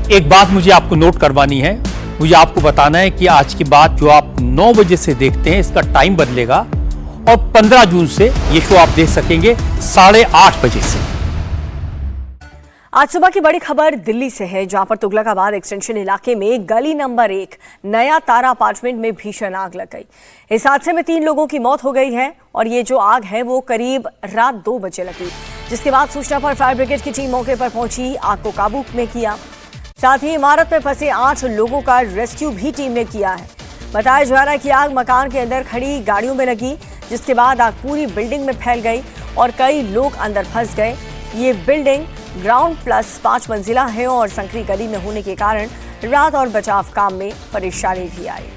एक बात मुझे आपको नोट करवानी है, मुझे आपको बताना है कि आज की बात जो आप 9 बजे से देखते हैं इसका टाइम बदलेगा और 15 जून से ये शो आप देख सकेंगे 8:30 बजे से। आज सुबह की बड़ी खबर दिल्ली से है, जहां पर तुगलकाबाद एक्सटेंशन इलाके में गली नंबर 1 नया तारा अपार्टमेंट में भीषण आग लग गई। इस हादसे में 3 लोगों की मौत हो गई है और ये जो आग है वो करीब रात 2 बजे लगी, जिसके बाद सूचना पर फायर ब्रिगेड की टीम मौके पर पहुंची, आग को काबू में किया। साथ ही इमारत में फंसे 8 लोगों का रेस्क्यू भी टीम ने किया है। बताया जा रहा है कि आग मकान के अंदर खड़ी गाड़ियों में लगी, जिसके बाद आग पूरी बिल्डिंग में फैल गई और कई लोग अंदर फंस गए। ये बिल्डिंग ग्राउंड प्लस 5 मंजिला है और संकरी गली में होने के कारण राहत और बचाव काम में परेशानी भी आई।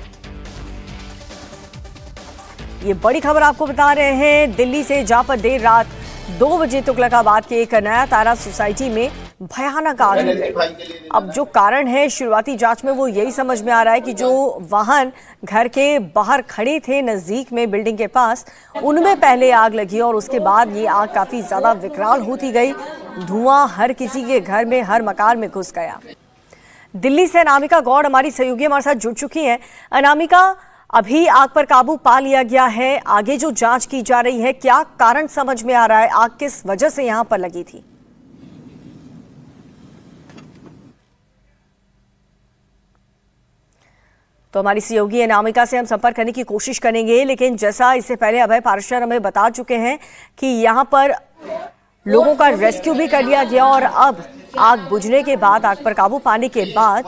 ये बड़ी खबर आपको बता रहे हैं दिल्ली से, जहां पर देर रात 2 बजे तुगलकाबाद के एक नया तारा सोसाइटी में भयानक आग लग गई। अब जो कारण है शुरुआती जांच में वो यही समझ में आ रहा है कि जो वाहन घर के बाहर खड़े थे नजदीक में बिल्डिंग के पास, उनमें पहले आग लगी और उसके बाद ये आग काफी ज्यादा विकराल होती गई। धुआं हर किसी के घर में, हर मकान में घुस गया। दिल्ली से अनामिका गौड़ हमारी सहयोगी हमारे साथ जुड़ चुकी हैं। अनामिका, अभी आग पर काबू पा लिया गया है, आगे जो जांच की जा रही है, क्या कारण समझ में आ रहा है? आग किस वजह से यहां पर लगी थी? तो हमारी सहयोगी अनामिका से हम संपर्क करने की कोशिश करेंगे, लेकिन जैसा इससे पहले अभय पारशर हमें बता चुके हैं कि यहां पर लोगों का रेस्क्यू भी कर लिया गया और अब आग बुझने के बाद, आग पर काबू पाने के बाद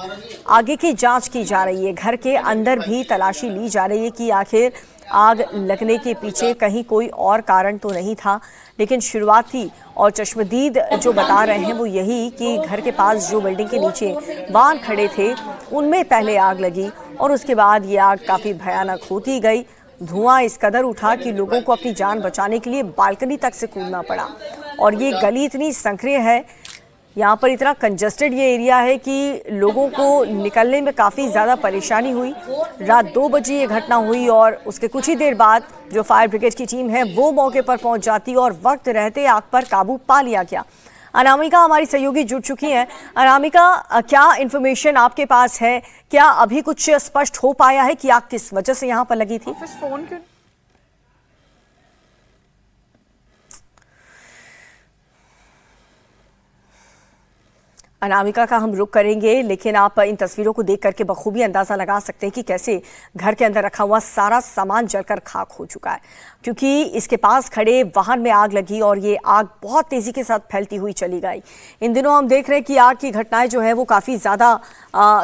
आगे की जांच की जा रही है। घर के अंदर भी तलाशी ली जा रही है कि आखिर आग लगने के पीछे कहीं कोई और कारण तो नहीं था, लेकिन शुरुआती और चश्मदीद जो बता रहे हैं वो यही कि घर के पास जो बिल्डिंग के नीचे वाहन खड़े थे उनमें पहले आग लगी और उसके बाद ये आग काफ़ी भयानक होती गई। धुआं इस कदर उठा कि लोगों को अपनी जान बचाने के लिए बालकनी तक से कूदना पड़ा और ये गली इतनी संक्रिय है, यहाँ पर इतना कंजस्टेड ये एरिया है कि लोगों को निकलने में काफ़ी ज़्यादा परेशानी हुई। रात 2 बजे ये घटना हुई और उसके कुछ ही देर बाद जो फायर ब्रिगेड की टीम है वो मौके पर पहुंच जाती और वक्त रहते आग पर काबू पा लिया गया। अनामिका हमारी सहयोगी जुड़ चुकी हैं। अनामिका, क्या इन्फॉर्मेशन आपके पास है? क्या अभी कुछ स्पष्ट हो पाया है कि आग किस वजह से यहाँ पर लगी थी? अनामिका का हम रुख करेंगे, लेकिन आप इन तस्वीरों को देख करके बखूबी अंदाजा लगा सकते हैं कि कैसे घर के अंदर रखा हुआ सारा सामान जलकर खाक हो चुका है, क्योंकि इसके पास खड़े वाहन में आग लगी और ये आग बहुत तेजी के साथ फैलती हुई चली गई। इन दिनों हम देख रहे हैं कि आग की घटनाएं जो है वो काफ़ी ज़्यादा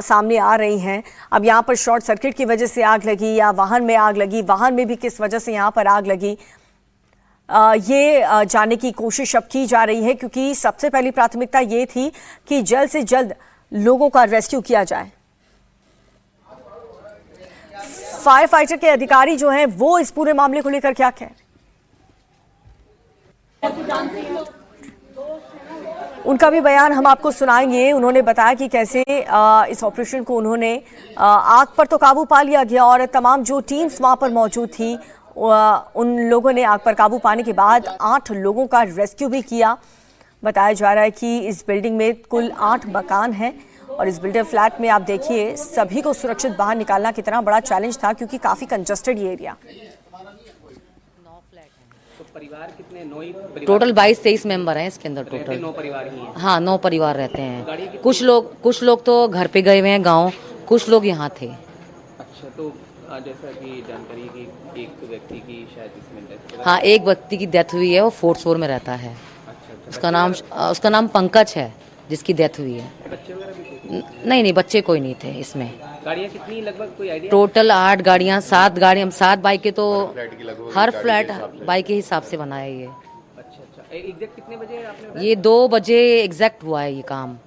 सामने आ रही हैं। अब यहाँ पर शॉर्ट सर्किट की वजह से आग लगी या वाहन में आग लगी, वाहन में भी किस वजह से यहाँ पर आग लगी, ये जानने की कोशिश अब की जा रही है, क्योंकि सबसे पहली प्राथमिकता ये थी कि जल्द से जल्द लोगों का रेस्क्यू किया जाए। फायर फाइटर के अधिकारी जो हैं वो इस पूरे मामले को लेकर क्या कह रहे हैं, उनका भी बयान हम आपको सुनाएंगे। उन्होंने बताया कि कैसे इस ऑपरेशन को उन्होंने आग पर तो काबू पा लिया गया और तमाम जो टीम्स वहां पर मौजूद थी उन लोगों ने आग पर काबू पाने के बाद 8 लोगों का रेस्क्यू भी किया। बताया जा रहा है कि इस बिल्डिंग में कुल 8 मकान हैं और इस बिल्डर फ्लैट में आप देखिए सभी को सुरक्षित बाहर निकालना कितना बड़ा चैलेंज था, क्योंकि काफ़ी कंजस्टेड ये एरिया। तो परिवार कितने? 9 टोटल 22-23 मेंबर हैं इसके अंदर टोटल। 9 परिवार ही हैं। हाँ, 9 परिवार रहते हैं। कुछ लोग तो घर पे गए हुए हैं गाँव, कुछ लोग यहाँ थे। अच्छा, तो जैसा कि जानकारी की एक व्यक्ति की शायद इसमें डेथ, हाँ, एक व्यक्ति की डेथ हुई है, वो 4th फ्लोर में रहता है। अच्छा, उसका नाम पंकज है जिसकी डेथ हुई है। बच्चे वगैरह भी थे? नहीं, बच्चे कोई नहीं थे इसमें। गाड़ियाँ कितनी लगभग, कोई आइडिया? टोटल 8 गाड़ियाँ, 7 बाइकें, तो हर फ्लैट बाइक के हिसाब से बना है ये। अच्छा, एग्जैक्ट कितने बजे आपने? ये 2 बजे एग्जैक्ट हुआ है ये काम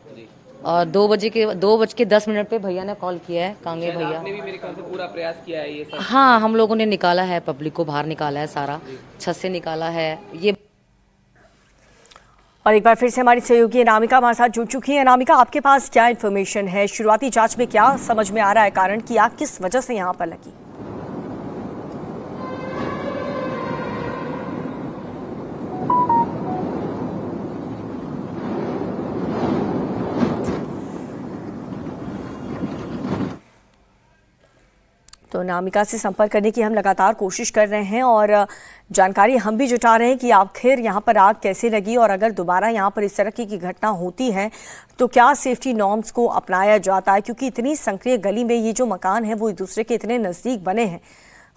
और 2:10 पे भैया ने कॉल किया है, कांगे भैया। आपने भी मेरे ख्याल से पूरा प्रयास किया है ये सब? हाँ, हम लोगों ने निकाला है, पब्लिक को बाहर निकाला है, सारा छत से निकाला है ये। और एक बार फिर से हमारी सहयोगी अनामिका हमारे साथ जुड़ चुकी है। अनामिका, आपके पास क्या इन्फॉर्मेशन है? शुरुआती जांच में क्या समझ में आ रहा है कारण कि आग किस वजह से यहाँ पर लगी? तो अनामिका से संपर्क करने की हम लगातार कोशिश कर रहे हैं और जानकारी हम भी जुटा रहे हैं कि आखिर यहाँ पर आग कैसे लगी और अगर दोबारा यहाँ पर इस तरह की घटना होती है तो क्या सेफ्टी नॉर्म्स को अपनाया जाता है, क्योंकि इतनी संक्रिय गली में ये जो मकान है वो एक दूसरे के इतने नज़दीक बने हैं।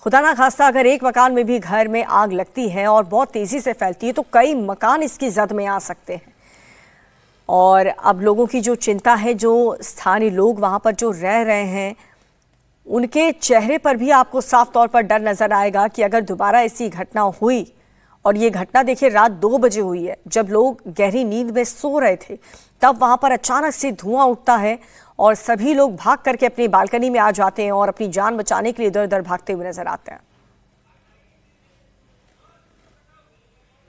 खुदा ना खास्ता अगर एक मकान में भी घर में आग लगती है और बहुत तेज़ी से फैलती है तो कई मकान इसकी जद में आ सकते हैं। और अब लोगों की जो चिंता है, जो स्थानीय लोग वहाँ पर जो रह रहे हैं उनके चेहरे पर भी आपको साफ तौर पर डर नजर आएगा कि अगर दोबारा ऐसी घटना हुई, और ये घटना देखिए रात 2 बजे हुई है जब लोग गहरी नींद में सो रहे थे, तब वहां पर अचानक से धुआं उठता है और सभी लोग भाग करके अपनी बालकनी में आ जाते हैं और अपनी जान बचाने के लिए इधर उधर भागते हुए नजर आते हैं।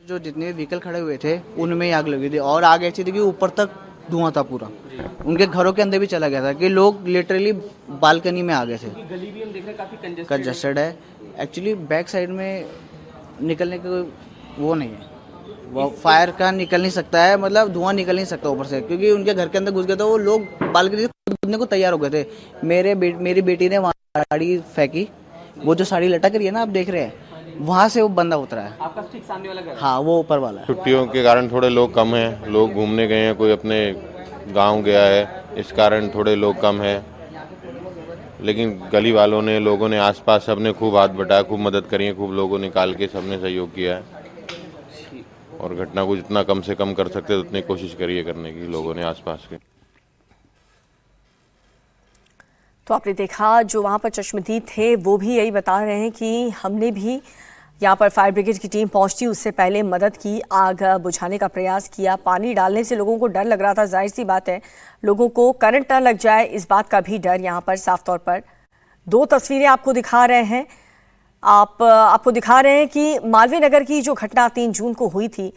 जो जितने व्हीकल खड़े हुए थे उनमें आग लगी थी और आग ऐसी थी कि ऊपर तक धुआं था पूरा, उनके घरों के अंदर भी चला गया था कि लोग लिटरली बालकनी में आ गए थे। गली भी हम देख रहे हैं काफी कंजस्टेड है। एक्चुअली बैक साइड में निकलने का वो नहीं है, वो फायर का निकल नहीं सकता है, मतलब धुआं निकल नहीं सकता ऊपर से, क्योंकि उनके घर के अंदर घुस गए थे वो लोग, बालकनी से कूदने को तैयार हो गए थे। मेरी बेटी ने वहाँ साड़ी फेंकी, वो जो साड़ी लटक रही है ना आप देख रहे हैं, वहाँ से वो बंदा उतरा है। आपका ठीक सामने वाला घर? हाँ वो ऊपर वाला है। छुट्टियों के कारण थोड़े लोग कम हैं, लोग घूमने गए हैं, कोई अपने गांव गया है, इस कारण थोड़े लोग कम हैं। लेकिन गली वालों ने, लोगों ने, आसपास सबने खूब हाथ बटाया, खूब मदद करी है, खूब लोगों निकाल के सबने सहयोग किया है और घटना को जितना कम से कम कर सकते उतनी कोशिश करिए करने की लोगों ने आसपास के। तो आपने देखा जो वहाँ पर चश्मदीद थे वो भी यही बता रहे हैं कि हमने भी यहाँ पर फायर ब्रिगेड की टीम पहुंची, उससे पहले मदद की, आग बुझाने का प्रयास किया। पानी डालने से लोगों को डर लग रहा था, जाहिर सी बात है लोगों को करंट न लग जाए इस बात का भी डर यहाँ पर साफ तौर पर। 2 तस्वीरें आपको दिखा रहे हैं, आपको दिखा रहे हैं कि मालवीय नगर की जो घटना 3 जून को हुई थी,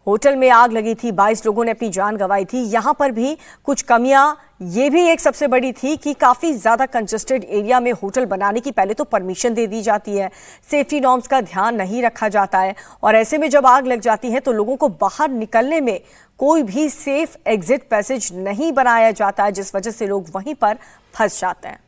होटल में आग लगी थी, 22 लोगों ने अपनी जान गंवाई थी। यहाँ पर भी कुछ कमियां, ये भी एक सबसे बड़ी थी कि काफ़ी ज़्यादा कंजस्टेड एरिया में होटल बनाने की पहले तो परमिशन दे दी जाती है, सेफ्टी नॉर्म्स का ध्यान नहीं रखा जाता है और ऐसे में जब आग लग जाती है तो लोगों को बाहर निकलने में कोई भी सेफ एग्जिट पैसेज नहीं बनाया जाता है, जिस वजह से लोग वहीं पर फंस जाते हैं।